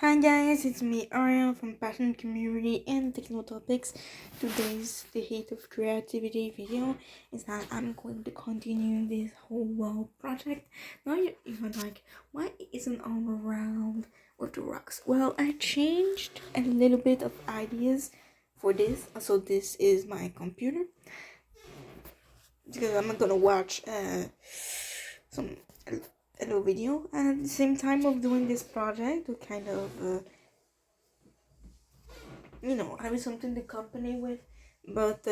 Hi guys, it's me Ariel from Passion Community and Techno Topics. Today's The Hate of Creativity video is that I'm going to continue this whole wall project. Now you're even like, why isn't all around with the rocks? Well, I changed a little bit of ideas for this. So this is my computer because I'm gonna watch some a little video, and at the same time of doing this project to kind of having something to accompany with. But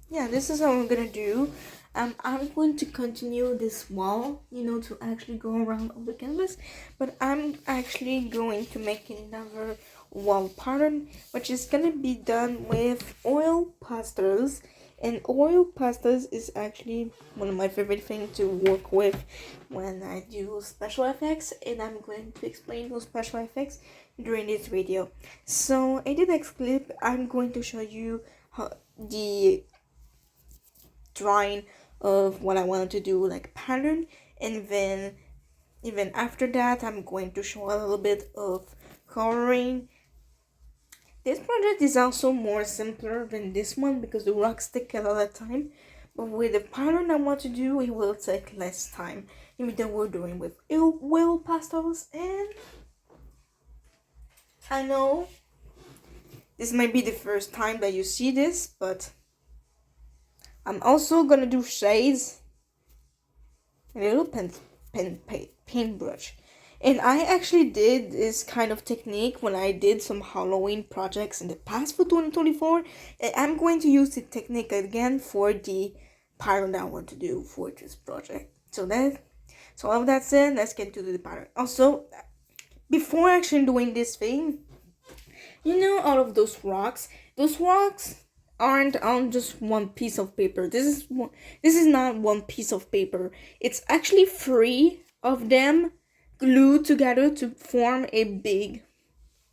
yeah, this is how I'm gonna do. I'm going to continue this wall, to actually go around all the canvas, but I'm actually going to make another wall pattern, which is gonna be done with oil pastels. And oil pastels is actually one of my favorite things to work with when I do special effects, and I'm going to explain those special effects during this video. So in the next clip, I'm going to show you how the drawing of what I wanted to do, like pattern, and then even after that, I'm going to show a little bit of coloring. This project is also more simpler than this one because the rocks take a lot of time, but with the pattern I want to do, it will take less time, even though we're doing with oil pastels. And I know this might be the first time that you see this, but I'm also gonna do shades, a little paintbrush. And I actually did this kind of technique when I did some Halloween projects in the past for 2024. And I'm going to use the technique again for the pattern that I want to do for this project. So all of that said, let's get to the pattern. Also, before actually doing this thing, all of those rocks aren't on just one piece of paper. This is not one piece of paper. It's actually 3 of them glued together to form a big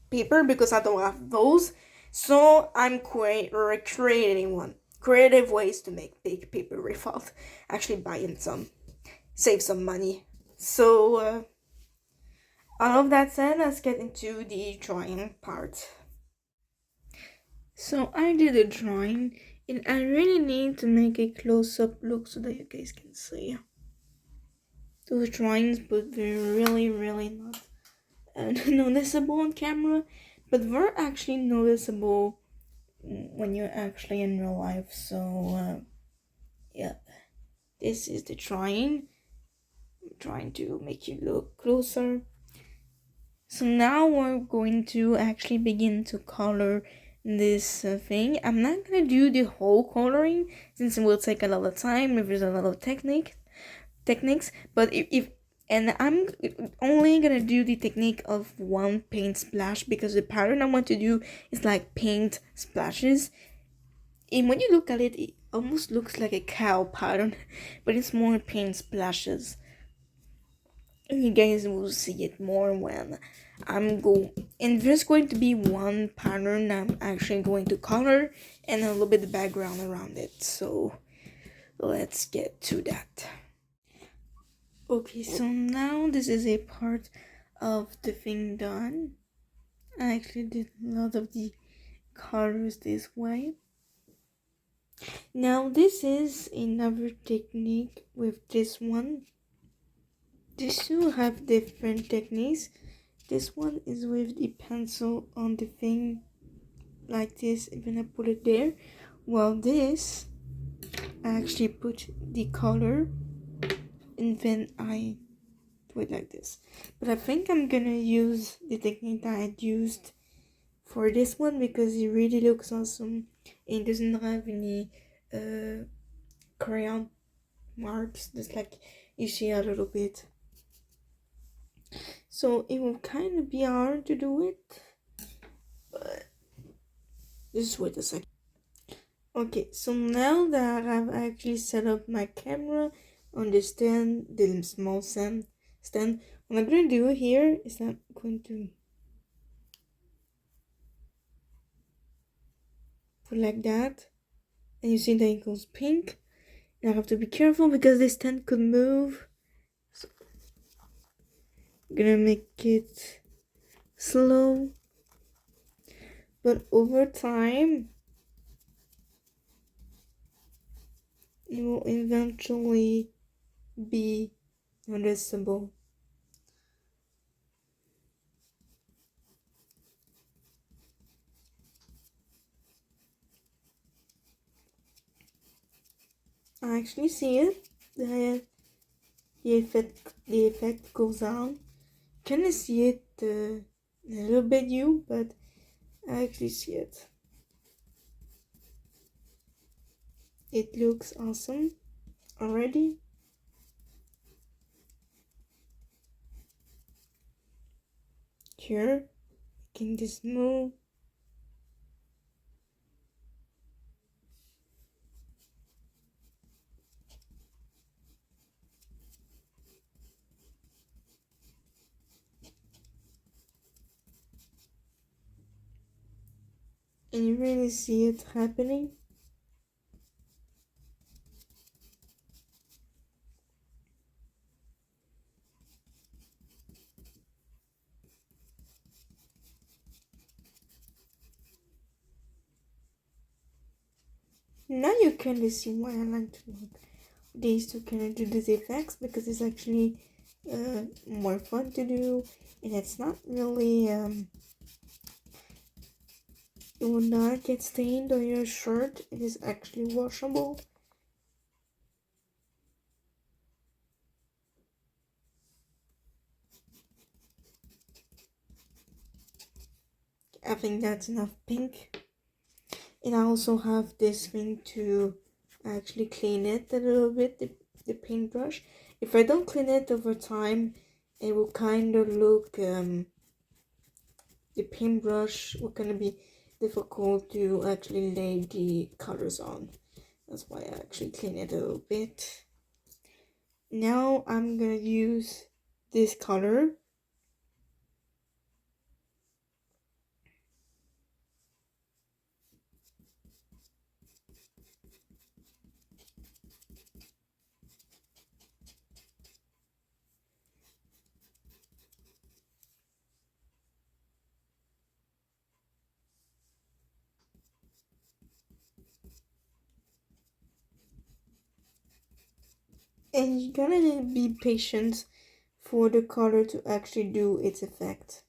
paper because I don't have those. So I'm creating creative ways to make big paper without actually buying some, save some money. So all of that said, let's get into the drawing part. So I did a drawing, and I really need to make a close-up look so that you guys can see those drawings, but they're really not noticeable on camera, but they're actually noticeable when you're actually in real life. So yeah, this is the drawing. I'm trying to make you look closer. So now we're going to actually begin to color this thing. I'm not gonna do the whole coloring since it will take a lot of time if there's a lot of techniques, but and I'm only gonna do the technique of one paint splash because the pattern I want to do is like paint splashes. And when you look at it, it almost looks like a cow pattern, but it's more paint splashes. And you guys will see it more when and there's going to be one pattern I'm actually going to color and a little bit of background around it. So let's get to that. Okay, so now this is a part of the thing done. I actually did a lot of the colors this way. Now this is another technique with this one. These two have different techniques. This one is with the pencil on the thing like this, and then I put it there. While this, I actually put the color and then I do it like this. But I think I'm gonna use the technique that I used for this one because it really looks awesome and doesn't have any crayon marks, just like you see a little bit. So it will kind of be hard to do it, but just wait a second. Okay, so now that I've actually set up my camera on the stand, the small stand, what I'm gonna do here is I'm going to put like that, and you see that it goes pink. And I have to be careful because this stand could move. So I'm gonna make it slow, but over time it will eventually be noticeable. I actually see it. The effect goes on. Kind of see it a little bit you, but I actually see it. It looks awesome already. Here, making this move. And you really see it happening. Now you kind of see why I like to look these to kind of do these effects, because it's actually more fun to do, and it's not really it will not get stained on your shirt. It is actually washable. I think that's enough pink. And I also have this thing to actually clean it a little bit, the paintbrush. If I don't clean it over time, it will kind of look, the paintbrush will kind of be difficult to actually lay the colors on. That's why I actually clean it a little bit. Now I'm gonna use this color. And you're gonna be patient for the color to actually do its effect.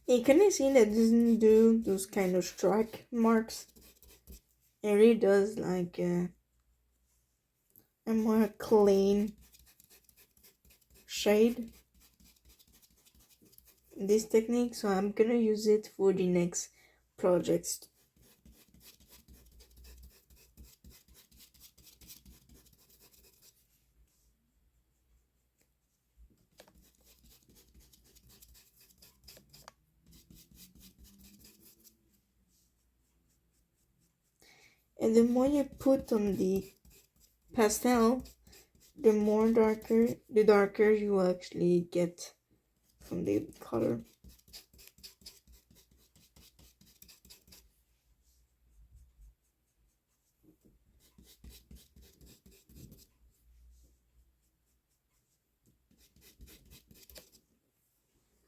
You can see that doesn't do those kind of strike marks. It really does like a more clean shade. This technique, so I'm gonna use it for the next projects. And the more you put on the pastel, the darker you actually get from the color.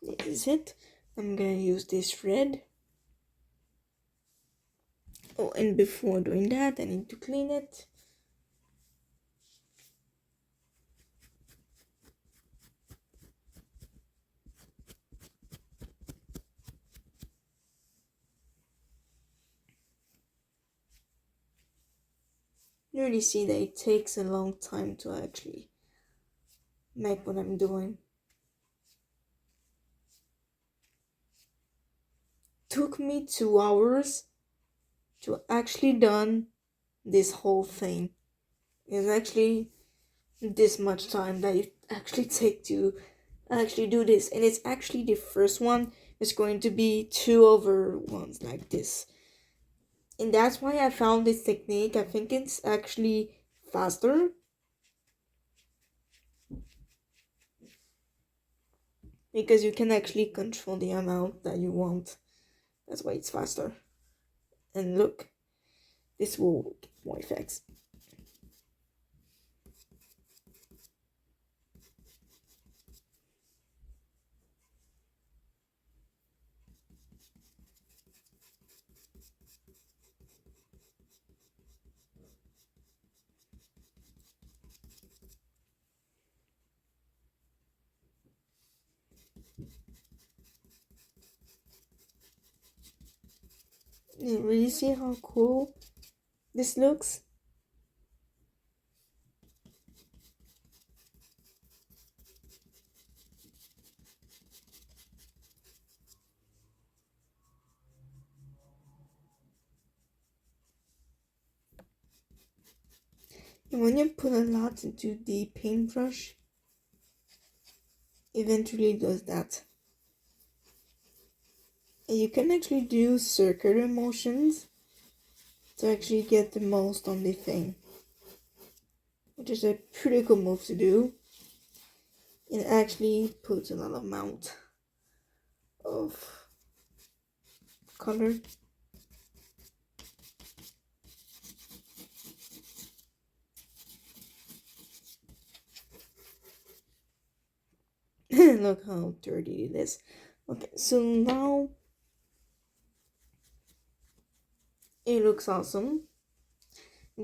This is it. I'm gonna use this red. Oh, and before doing that, I need to clean it. You really see that it takes a long time to actually make what I'm doing. Took me 2 hours to actually done this whole thing. It's actually this much time that it actually take to actually do this, and it's actually the first one it's going to be 2/1 like this. And that's why I found this technique. I think it's actually faster because you can actually control the amount that you want. That's why it's faster. And look, this will get more effects. You really see how cool this looks? And when you put a lot into the paintbrush, eventually does that. And you can actually do circular motions to actually get the most on the thing, which is a pretty cool move to do. It actually puts a lot of amount of color. Look how dirty it is. Okay, so now it looks awesome.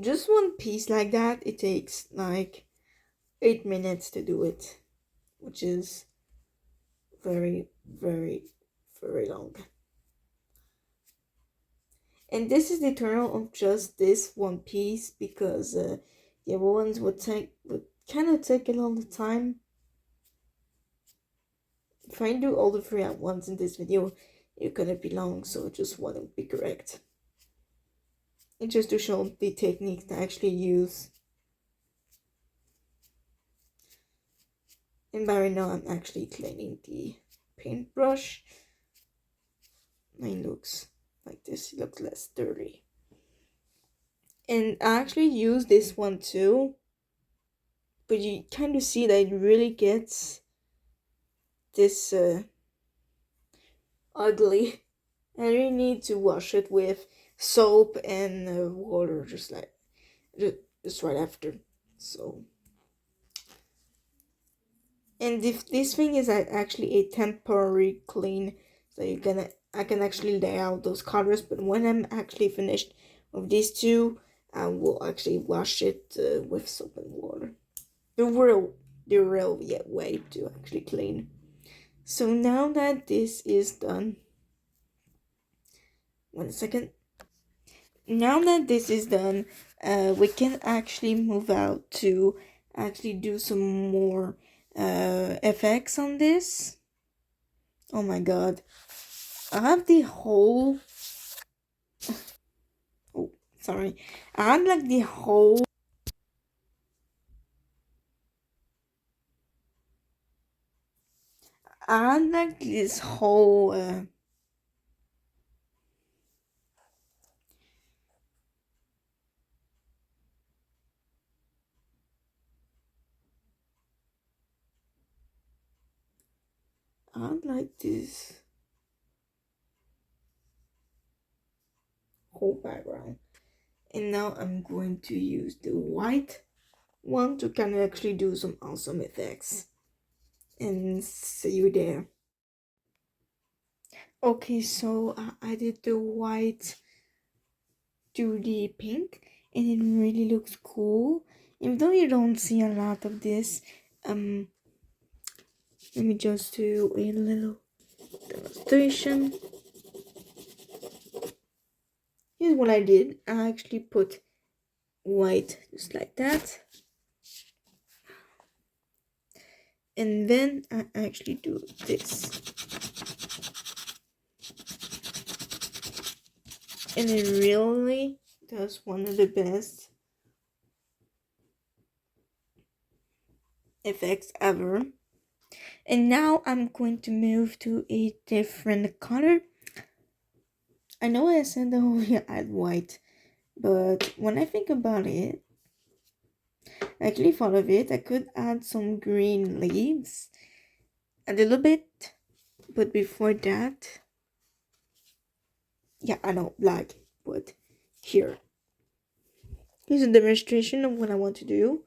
Just one piece like that, it takes like 8 minutes to do it, which is very, very, very long. And this is the turn of just this one piece because the other ones would kind of take a lot of time. If I do all the three at once in this video, it's gonna be long, so just one would be correct. And just to show the techniques that I actually use. And by right now, I'm actually cleaning the paintbrush. Mine looks like this. It looks less dirty. And I actually use this one too. But you kind of see that it really gets this ugly. I really need to wash it with soap and water, just right after. So, and if this thing is actually a temporary clean, so I can actually lay out those colors. But when I'm actually finished with these two, I will actually wash it with soap and water. The real way to actually clean. So now that this is done, 1 second. Now that this is done, we can actually move out to actually do some more effects on this. Oh my god. I have the whole... Oh, sorry. I have like the whole... I had like this whole... I had like this whole background. And now I'm going to use the white one to kind of actually do some awesome effects. And see you there. Okay, so I did the white to the pink and it really looks cool. Even though you don't see a lot of this, let me just do a little demonstration. Here's what I did. I actually put white just like that. And then I actually do this. And it really does one of the best effects ever. And now I'm going to move to a different color. I know I said that we add white, but when I think about it, I actually thought of it. I could add some green leaves, a little bit, but before that, yeah, I know black, but here. Here's a demonstration of what I want to do.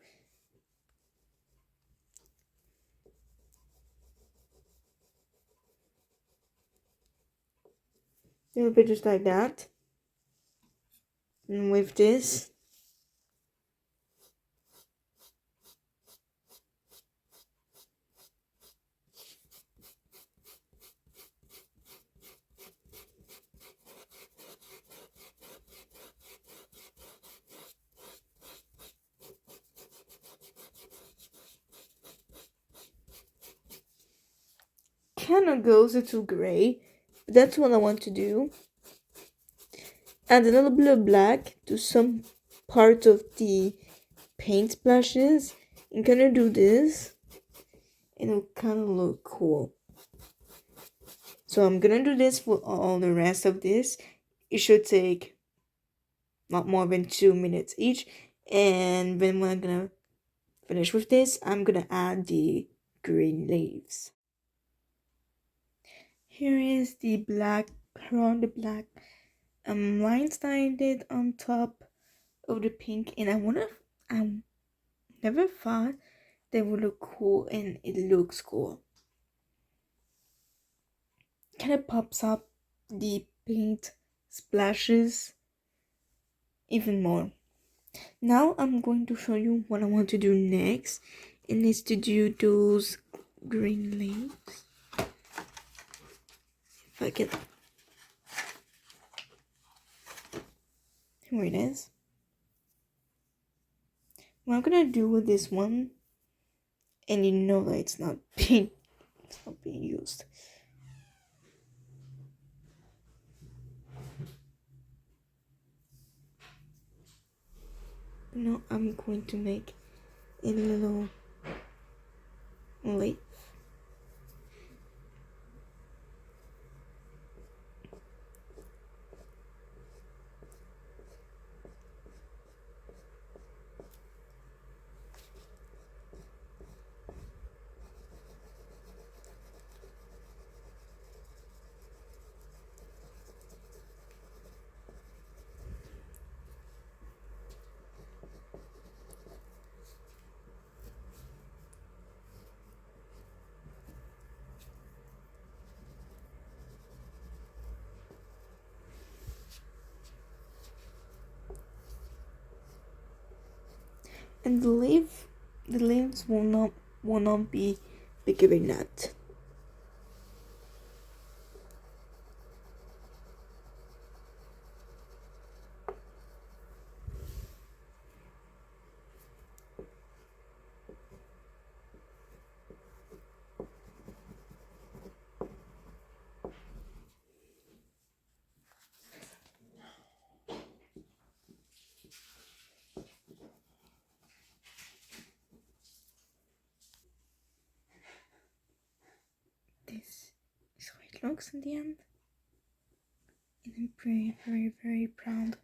A little bit just like that. And with this, kind of goes into gray. But that's what I want to do. Add a little bit of black to some part of the paint splashes. I'm gonna do this, and it'll kind of look cool. So I'm gonna do this for all the rest of this. It should take not more than 2 minutes each. And then when I'm gonna finish with this, I'm gonna add the green leaves. Here is the black, around the black lines that I did on top of the pink, and I never thought they would look cool, and it looks cool. Kind of pops up the paint splashes even more. Now I'm going to show you what I want to do next, and it's to do those green leaves. If I can, here it is. What I'm gonna do with this one, and you know that it's not being used. Now I'm going to make a little leaf. And the leaves will not be bigger than that. This is how it looks in the end, and I'm very, very, very proud of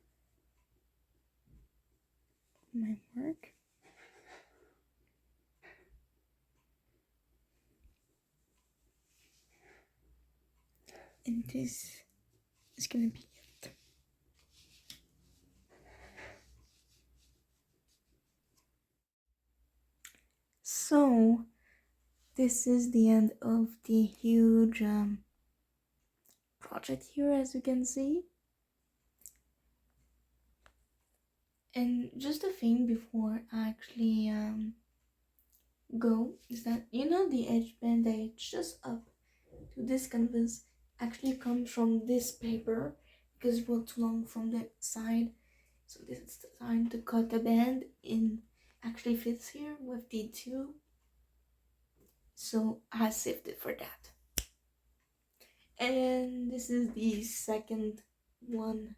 my work. And this is gonna be it. So this is the end of the huge project here, as you can see. And just a thing before I actually go is that the edge band that it's just up to this canvas actually comes from this paper because it was too long from the side. So this is the time to cut the band in, actually fits here with the two. So I saved it for that. And this is the second one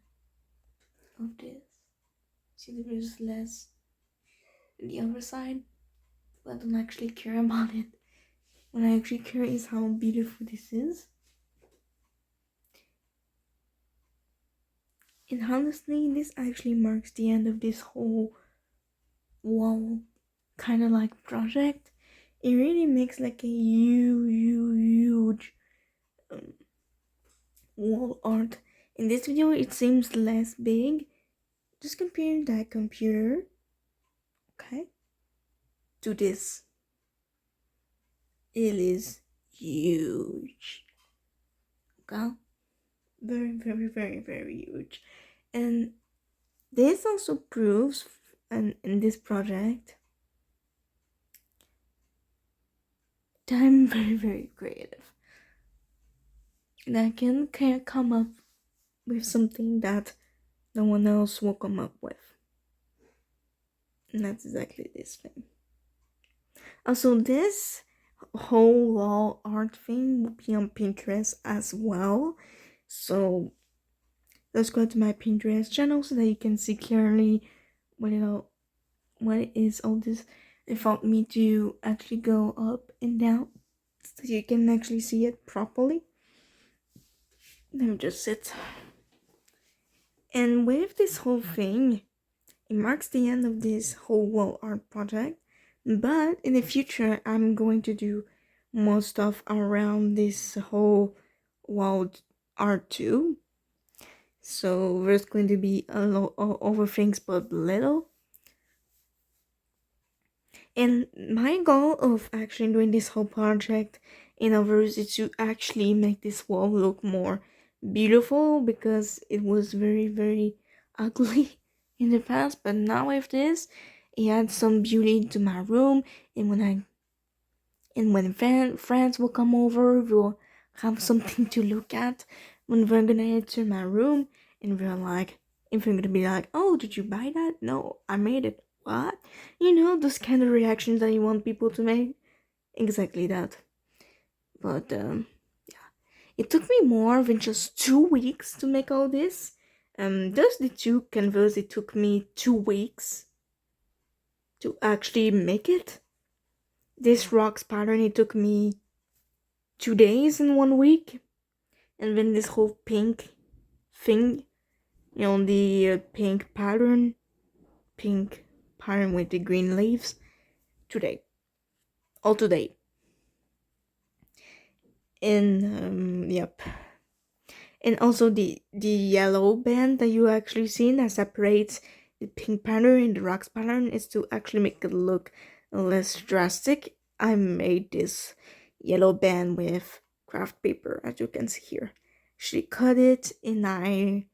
of this. See, there is less on the other side, but I don't actually care about it. what I actually care is how beautiful this is. And honestly, this actually marks the end of this whole wall kind of like project. It really makes like a huge um, wall art. In this video, it seems less big. Just compare that computer, okay, to this. It is huge, okay? Very huge. And this also proves, and in this project, that I'm very creative. And I can come up with something that no one else will come up with. And that's exactly this thing. Also, this whole wall art thing will be on Pinterest as well. So let's go to my Pinterest channel so that you can see clearly what it is all this. They want me to actually go up and down so you can actually see it properly. Let me just sit. And with this whole thing, it marks the end of this whole wall art project. But in the future, I'm going to do more stuff around this whole wall art too. So there's going to be a lot of over things, but little. And my goal of actually doing this whole project in others is to actually make this wall look more beautiful, because it was very ugly in the past. But now with this, it adds some beauty to my room. And when friends will come over, we'll have something to look at when we're gonna enter my room. And we're like, if we're gonna be like, oh, did you buy that? No, I made it. What? You know, those kind of reactions that you want people to make. Exactly that. But yeah, it took me more than just 2 weeks to make all this. Just the two canvas, it took me 2 weeks to actually make it. This rocks pattern, it took me 2 days and 1 week. And then this whole pink thing, the pink pattern with the green leaves, today, all today. And yep. And also the yellow band that you actually see that separates the pink pattern and the rocks pattern is to actually make it look less drastic. I made this yellow band with craft paper, as you can see here. She cut it and I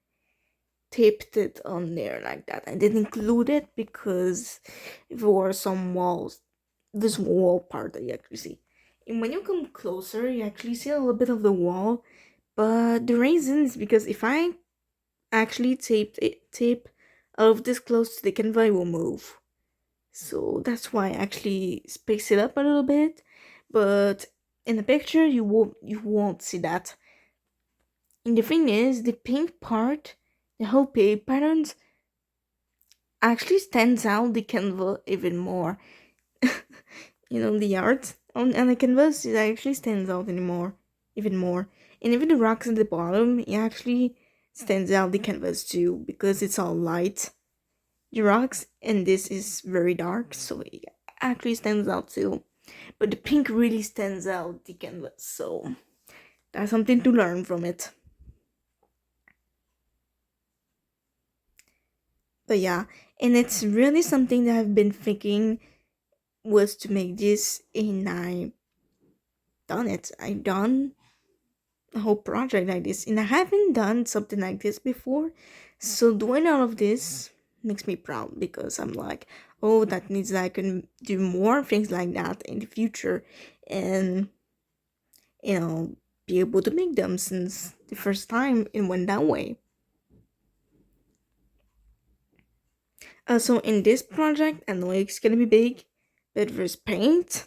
taped it on there like that. I didn't include it because there were some walls, this wall part that you actually see. And when you come closer, you actually see a little bit of the wall. But the reason is because if I actually tape all of this close to the canvas, it will move. So that's why I actually space it up a little bit. But in the picture, you won't see that. And the thing is, the pink part, the whole pink patterns, actually stands out the canvas even more. The art on the canvas, it actually stands out even more. And even the rocks at the bottom, it actually stands out the canvas too, because it's all light, the rocks, and this is very dark, so it actually stands out too. But the pink really stands out the canvas, so that's something to learn from it. But yeah, and it's really something that I've been thinking was to make this, and I done it. I done a whole project like this, and I haven't done something like this before. So doing all of this makes me proud, because I'm like, oh, that means that I can do more things like that in the future, and be able to make them since the first time it went that way. So in this project, I know it's gonna be big, but there's paint,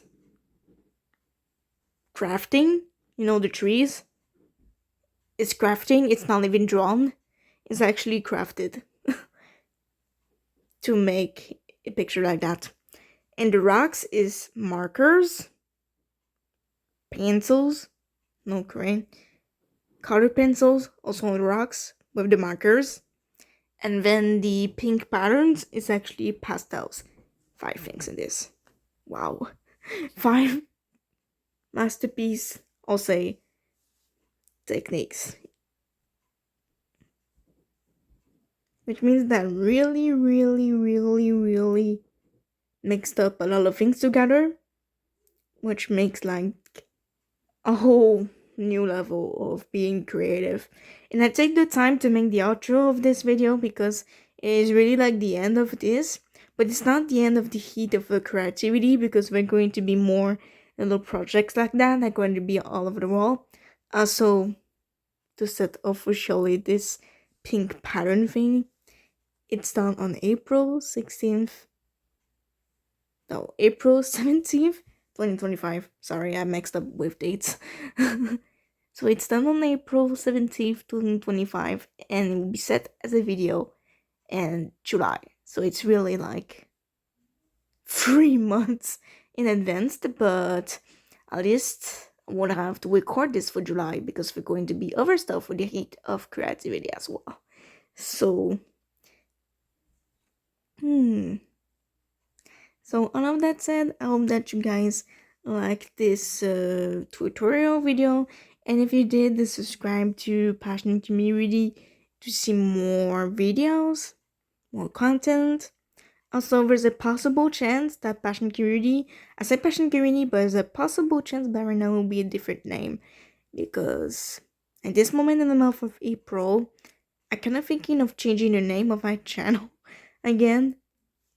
crafting, the trees. It's crafting, it's not even drawn, it's actually crafted to make a picture like that. And the rocks is markers, pencils, no crayon, color pencils, also on rocks with the markers. And then the pink patterns is actually pastels. 5 things in this. Wow. 5 masterpiece, I'll say, techniques. Which means that really mixed up a lot of things together. Which makes like a whole new level of being creative. And I take the time to make the outro of this video because it is really like the end of this, but it's not the end of the heat of the creativity because we're going to be more little projects like that are going to be all over the wall. Also, to set officially this pink pattern thing, it's done on April 16th. No, April 17th, 2025. Sorry, I mixed up with dates. So it's done on April 17th, 2025, and it will be set as a video in July. So it's really like 3 months in advance, but at least I won't have to record this for July because we're going to be other stuff with the heat of creativity as well. So, So all of that said, I hope that you guys like this tutorial video, and if you did, subscribe to Passion Community to see more videos, more content. Also, there's a possible chance that Passion Community, I say Passion Community, but there's a possible chance that right now will be a different name, because at this moment in the month of April, I'm kind of thinking of changing the name of my channel again,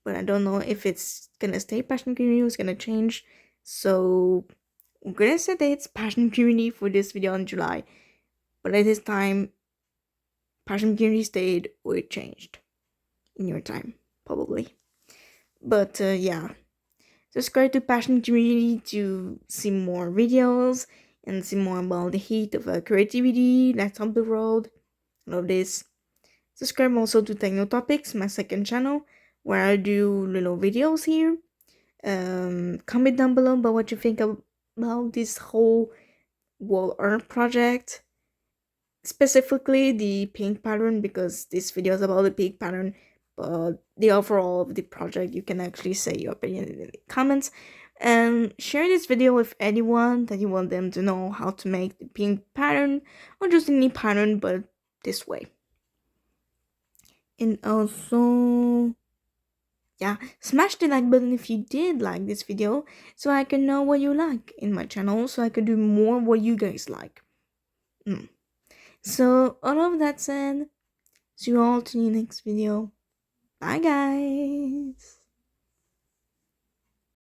but I don't know if it's gonna stay Passion Community or it's gonna change. So I'm gonna say that it's Passion Community for this video in July, but at this time, Passion Community stayed or it changed in your time, probably. But yeah, subscribe to Passion Community to see more videos and see more about the heat of creativity that's on the road. I love this. Subscribe also to Techno Topics, my second channel, where I do little videos here. Comment down below about what you think about this whole wall art project, specifically the pink pattern, because this video is about the pink pattern, but the overall of the project, you can actually say your opinion in the comments, and share this video with anyone that you want them to know how to make the pink pattern, or just any pattern but this way. And also, yeah, smash the like button if you did like this video, so I can know what you like in my channel, so I can do more what you guys like. So all of that said, see you all to the next video. Bye guys.